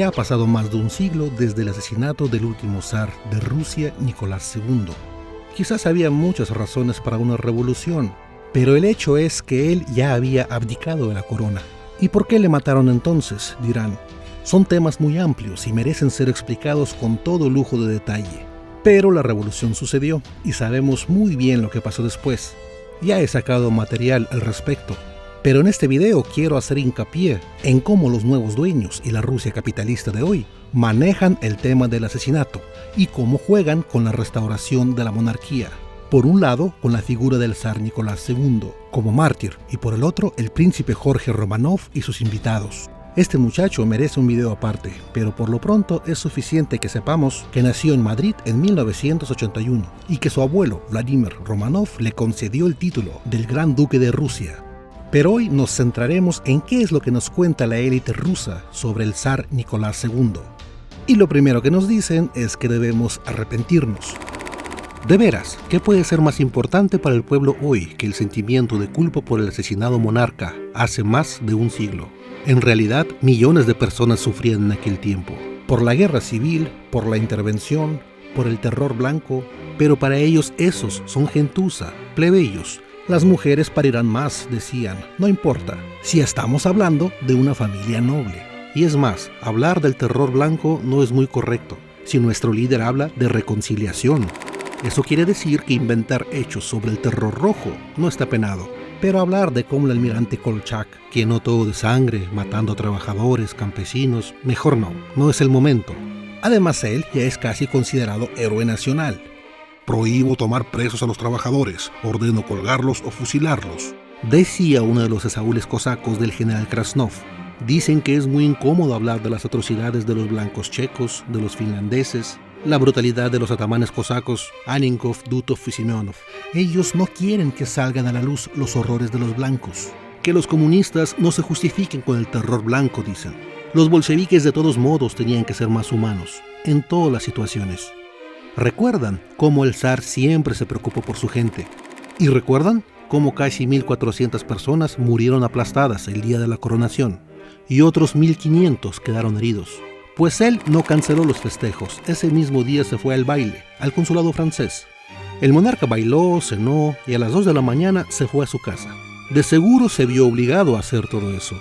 Ya ha pasado más de un siglo desde el asesinato del último zar de Rusia, Nicolás II. Quizás había muchas razones para una revolución, pero el hecho es que él ya había abdicado de la corona. ¿Y por qué le mataron entonces?, dirán. Son temas muy amplios y merecen ser explicados con todo lujo de detalle. Pero la revolución sucedió y sabemos muy bien lo que pasó después. Ya he sacado material al respecto. Pero en este video quiero hacer hincapié en cómo los nuevos dueños y la Rusia capitalista de hoy manejan el tema del asesinato y cómo juegan con la restauración de la monarquía. Por un lado, con la figura del zar Nicolás II como mártir y por el otro, el príncipe Jorge Románov y sus invitados. Este muchacho merece un video aparte, pero por lo pronto es suficiente que sepamos que nació en Madrid en 1981 y que su abuelo, Vladimir Románov, le concedió el título del Gran Duque de Rusia. Pero hoy nos centraremos en qué es lo que nos cuenta la élite rusa sobre el zar Nicolás II. Y lo primero que nos dicen es que debemos arrepentirnos. De veras, ¿qué puede ser más importante para el pueblo hoy que el sentimiento de culpa por el asesinado monarca hace más de un siglo? En realidad, millones de personas sufrían en aquel tiempo, por la guerra civil, por la intervención, por el terror blanco, pero para ellos esos son gentuza, plebeyos. Las mujeres parirán más, decían, no importa, si estamos hablando de una familia noble. Y es más, hablar del terror blanco no es muy correcto, si nuestro líder habla de reconciliación. Eso quiere decir que inventar hechos sobre el terror rojo no está penado. Pero hablar de cómo el almirante Kolchak llenó todo de sangre, matando a trabajadores, campesinos, mejor no es el momento. Además él ya es casi considerado héroe nacional. Prohíbo tomar presos a los trabajadores, ordeno colgarlos o fusilarlos, decía uno de los esaúles cosacos del general Krasnov. Dicen que es muy incómodo hablar de las atrocidades de los blancos checos, de los finlandeses, la brutalidad de los atamanes cosacos, Anenkov, Dutov y Simeonov. Ellos no quieren que salgan a la luz los horrores de los blancos. Que los comunistas no se justifiquen con el terror blanco, dicen. Los bolcheviques de todos modos tenían que ser más humanos, en todas las situaciones. ¿Recuerdan cómo el zar siempre se preocupó por su gente? ¿Y recuerdan cómo casi 1.400 personas murieron aplastadas el día de la coronación? Y otros 1.500 quedaron heridos. Pues él no canceló los festejos, ese mismo día se fue al baile, al consulado francés. El monarca bailó, cenó y a las 2 de la mañana se fue a su casa. De seguro se vio obligado a hacer todo eso.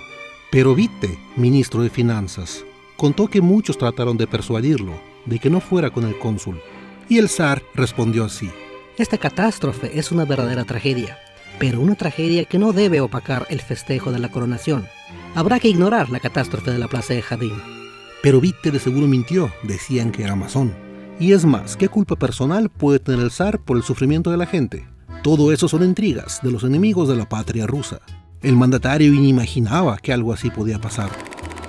Pero Witte, ministro de Finanzas, contó que muchos trataron de persuadirlo de que no fuera con el cónsul. Y el zar respondió así: esta catástrofe es una verdadera tragedia, pero una tragedia que no debe opacar el festejo de la coronación. Habrá que ignorar la catástrofe de la plaza de Jadín. Pero Witte de seguro mintió, decían que era masón. Y es más, ¿qué culpa personal puede tener el zar por el sufrimiento de la gente? Todo eso son intrigas de los enemigos de la patria rusa. El mandatario ni imaginaba que algo así podía pasar.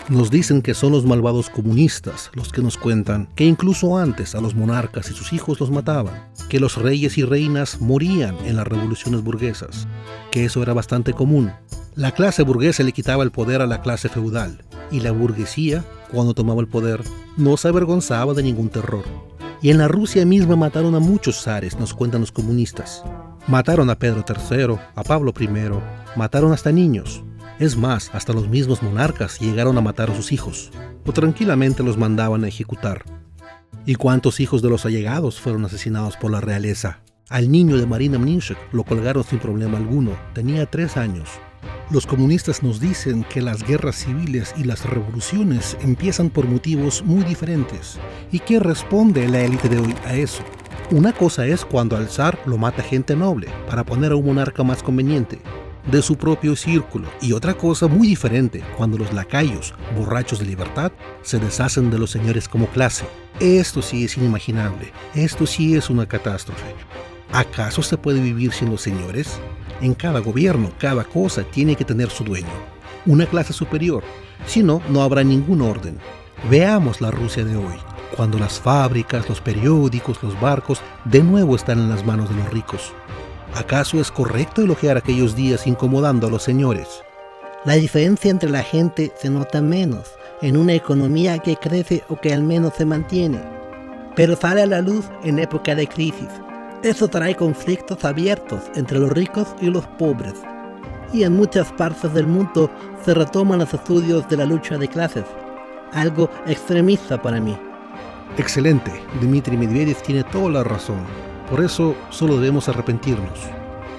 Nos dicen que son los malvados comunistas los que nos cuentan que incluso antes a los monarcas y sus hijos los mataban, que los reyes y reinas morían en las revoluciones burguesas, que eso era bastante común. La clase burguesa le quitaba el poder a la clase feudal, y la burguesía, cuando tomaba el poder, no se avergonzaba de ningún terror. Y en la Rusia misma mataron a muchos zares, nos cuentan los comunistas. Mataron a Pedro III, a Pablo I, mataron hasta niños. Es más, hasta los mismos monarcas llegaron a matar a sus hijos, o tranquilamente los mandaban a ejecutar. ¿Y cuántos hijos de los allegados fueron asesinados por la realeza? Al niño de Marina Mniszek lo colgaron sin problema alguno, tenía 3 años. Los comunistas nos dicen que las guerras civiles y las revoluciones empiezan por motivos muy diferentes. ¿Y qué responde la élite de hoy a eso? Una cosa es cuando al zar lo mata gente noble, para poner a un monarca más conveniente, de su propio círculo, y otra cosa muy diferente cuando los lacayos, borrachos de libertad, se deshacen de los señores como clase. Esto sí es inimaginable, esto sí es una catástrofe. ¿Acaso se puede vivir sin los señores? En cada gobierno, cada cosa tiene que tener su dueño, una clase superior, si no, no habrá ningún orden. Veamos la Rusia de hoy, cuando las fábricas, los periódicos, los barcos, de nuevo están en las manos de los ricos. ¿Acaso es correcto elogiar aquellos días incomodando a los señores? La diferencia entre la gente se nota menos en una economía que crece o que al menos se mantiene, pero sale a la luz en época de crisis. Eso trae conflictos abiertos entre los ricos y los pobres. Y en muchas partes del mundo se retoman los estudios de la lucha de clases. algo extremista para mí. Excelente, Dmitry Medvedev tiene toda la razón. Por eso solo debemos arrepentirnos.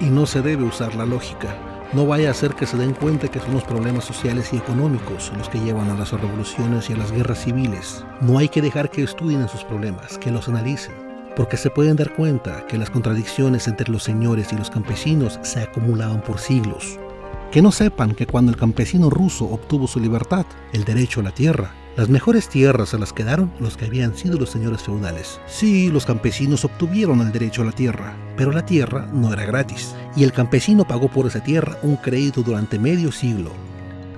Y no se debe usar la lógica. No vaya a ser que se den cuenta que son los problemas sociales y económicos los que llevan a las revoluciones y a las guerras civiles. No hay que dejar que estudien esos problemas, que los analicen, porque se pueden dar cuenta que las contradicciones entre los señores y los campesinos se acumulaban por siglos. Que no sepan que cuando el campesino ruso obtuvo su libertad, el derecho a la tierra, las mejores tierras se las quedaron los que habían sido los señores feudales. Sí, los campesinos obtuvieron el derecho a la tierra, pero la tierra no era gratis, y el campesino pagó por esa tierra un crédito durante medio siglo.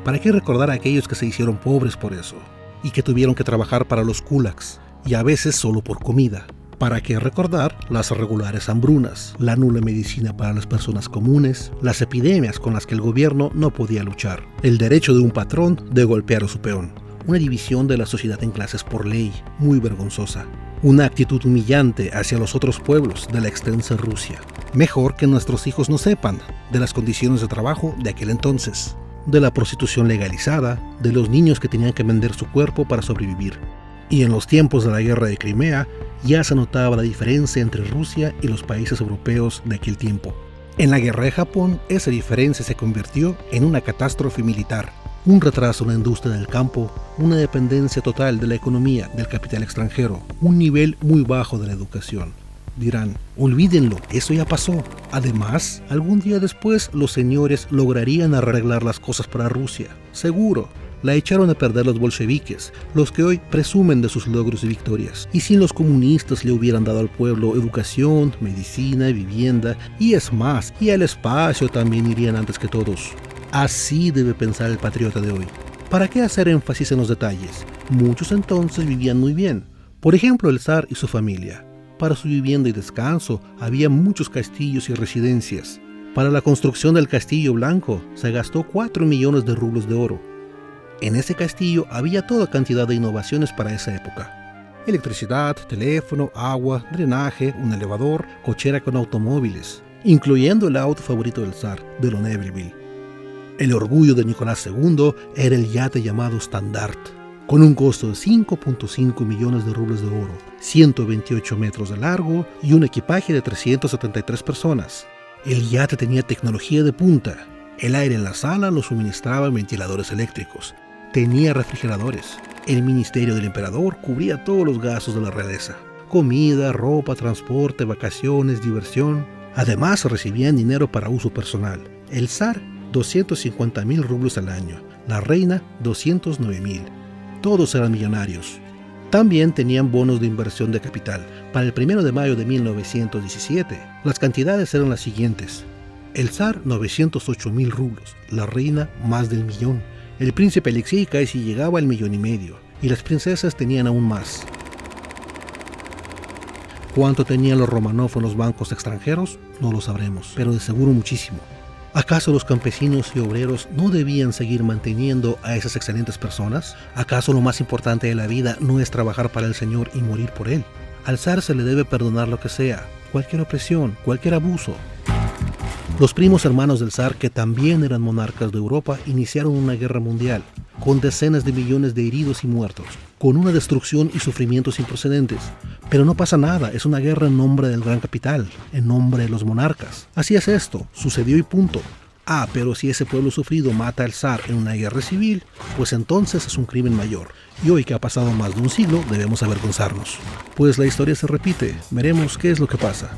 ¿Para qué recordar a aquellos que se hicieron pobres por eso, y que tuvieron que trabajar para los kulaks, y a veces solo por comida? ¿Para qué recordar las regulares hambrunas, la nula medicina para las personas comunes, las epidemias con las que el gobierno no podía luchar, el derecho de un patrón de golpear a su peón? Una división de la sociedad en clases por ley, muy vergonzosa. Una actitud humillante hacia los otros pueblos de la extensa Rusia. Mejor que nuestros hijos no sepan de las condiciones de trabajo de aquel entonces, de la prostitución legalizada, de los niños que tenían que vender su cuerpo para sobrevivir. Y en los tiempos de la guerra de Crimea ya se notaba la diferencia entre Rusia y los países europeos de aquel tiempo. En la guerra de Japón, esa diferencia se convirtió en una catástrofe militar. Un retraso en la industria del campo, una dependencia total de la economía del capital extranjero, un nivel muy bajo de la educación. Dirán, olvídenlo, eso ya pasó. Además, algún día después los señores lograrían arreglar las cosas para Rusia. Seguro, la echaron a perder los bolcheviques, los que hoy presumen de sus logros y victorias. Y si los comunistas le hubieran dado al pueblo educación, medicina, vivienda, y es más, y al espacio también irían antes que todos. Así debe pensar el patriota de hoy. ¿Para qué hacer énfasis en los detalles? Muchos entonces vivían muy bien. Por ejemplo, el zar y su familia. Para su vivienda y descanso había muchos castillos y residencias. Para la construcción del Castillo Blanco se gastó 4 millones de rublos de oro. En ese castillo había toda cantidad de innovaciones para esa época. Electricidad, teléfono, agua, drenaje, un elevador, cochera con automóviles, incluyendo el auto favorito del zar, de lo Neville. El orgullo de Nicolás II era el yate llamado Standard, con un costo de 5.5 millones de rublos de oro, 128 metros de largo y un equipaje de 373 personas. El yate tenía tecnología de punta. El aire en la sala lo suministraban ventiladores eléctricos. Tenía refrigeradores. El ministerio del emperador cubría todos los gastos de la realeza. Comida, ropa, transporte, vacaciones, diversión. Además recibían dinero para uso personal. El zar 250.000 rublos al año, la reina 209.000. Todos eran millonarios. También tenían bonos de inversión de capital. Para el 1 de mayo de 1917, las cantidades eran las siguientes. El zar 908.000 rublos, la reina más del millón. El príncipe Alexei casi llegaba al 1,5 millones, y las princesas tenían aún más. ¿Cuánto tenían los Romanov en los bancos extranjeros? No lo sabremos, pero de seguro muchísimo. ¿Acaso los campesinos y obreros no debían seguir manteniendo a esas excelentes personas? ¿Acaso lo más importante de la vida no es trabajar para el Señor y morir por Él? Al zar se le debe perdonar lo que sea, cualquier opresión, cualquier abuso. Los primos hermanos del zar, que también eran monarcas de Europa, iniciaron una guerra mundial, con decenas de millones de heridos y muertos, con una destrucción y sufrimientos sin precedentes. Pero no pasa nada, es una guerra en nombre del gran capital, en nombre de los monarcas. Así es esto, sucedió y punto. Pero si ese pueblo sufrido mata al zar en una guerra civil, pues entonces es un crimen mayor. Y hoy que ha pasado más de un siglo, debemos avergonzarnos. Pues la historia se repite, veremos qué es lo que pasa.